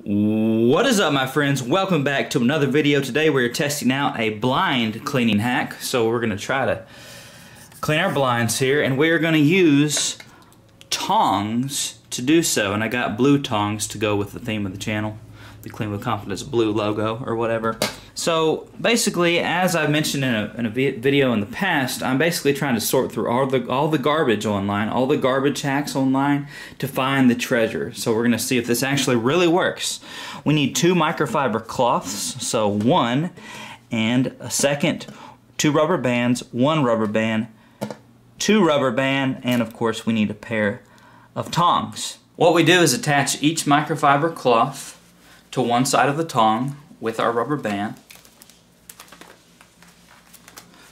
What is up, my friends? Welcome back to another video. Today we're testing out a blind cleaning hack. So we're going to try to clean our blinds here, and we're going to use tongs to do so. And I got blue tongs to go with the theme of the channel, the Clean with Confidence blue logo or whatever. So basically, as I've mentioned in a video in the past, I'm basically trying to sort through all the garbage online, all the garbage hacks online to find the treasure. So we're going to see if this actually really works. We need 2 microfiber cloths, so 1 and a second, 2 rubber bands, 1 rubber band, 2 rubber band, and of course we need a pair of tongs. What we do is attach each microfiber cloth to one side of the tong with our rubber band.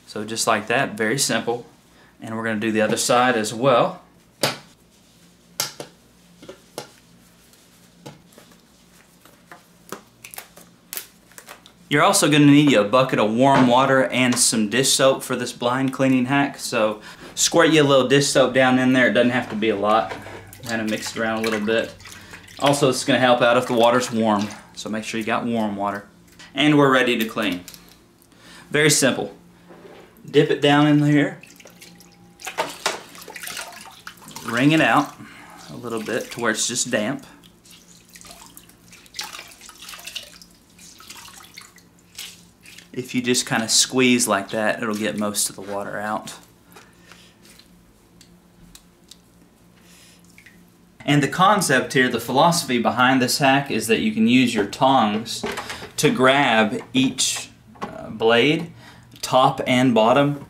So just like that, very simple. And we're going to do the other side as well. You're also going to need a bucket of warm water and some dish soap for this blind cleaning hack. So squirt you a little dish soap down in there. It doesn't have to be a lot. Kind of mix it around a little bit. Also, it's going to help out if the water's warm. So make sure you got warm water. And we're ready to clean. Very simple. Dip it down in here. Wring it out a little bit to where it's just damp. If you just kind of squeeze like that, it'll get most of the water out. And the concept here, the philosophy behind this hack is that you can use your tongs to grab each blade, top and bottom,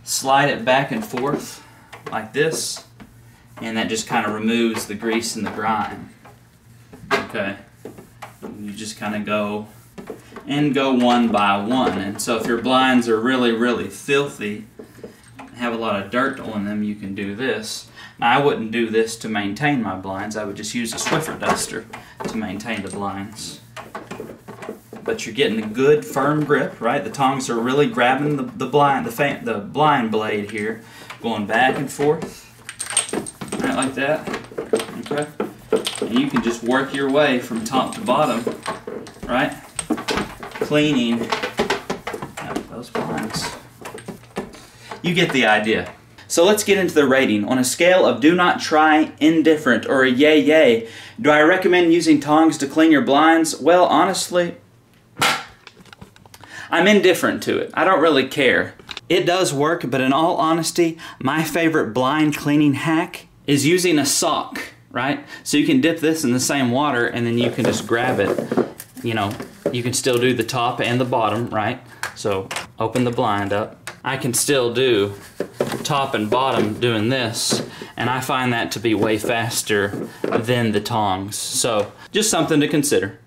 slide it back and forth like this, and that just kind of removes the grease and the grime. Okay, you just kind of go one by one. And so if your blinds are really filthy, have a lot of dirt on them, you can do this. Now, I wouldn't do this to maintain my blinds. I would just use a Swiffer duster to maintain the blinds. But you're getting a good firm grip, right? The tongs are really grabbing the blind blade here, going back and forth, right, like that. Okay, and you can just work your way from top to bottom, right? Cleaning those blinds. You get the idea. So let's get into the rating. On a scale of do not try, indifferent, or a yay yay, do I recommend using tongs to clean your blinds? Well, honestly, I'm indifferent to it. I don't really care. It does work, but in all honesty, my favorite blind cleaning hack is using a sock, right? So you can dip this in the same water and then you can just grab it. You know, you can still do the top and the bottom, right? So open the blind up. I can still do top and bottom doing this, and I find that to be way faster than the tongs. So just something to consider.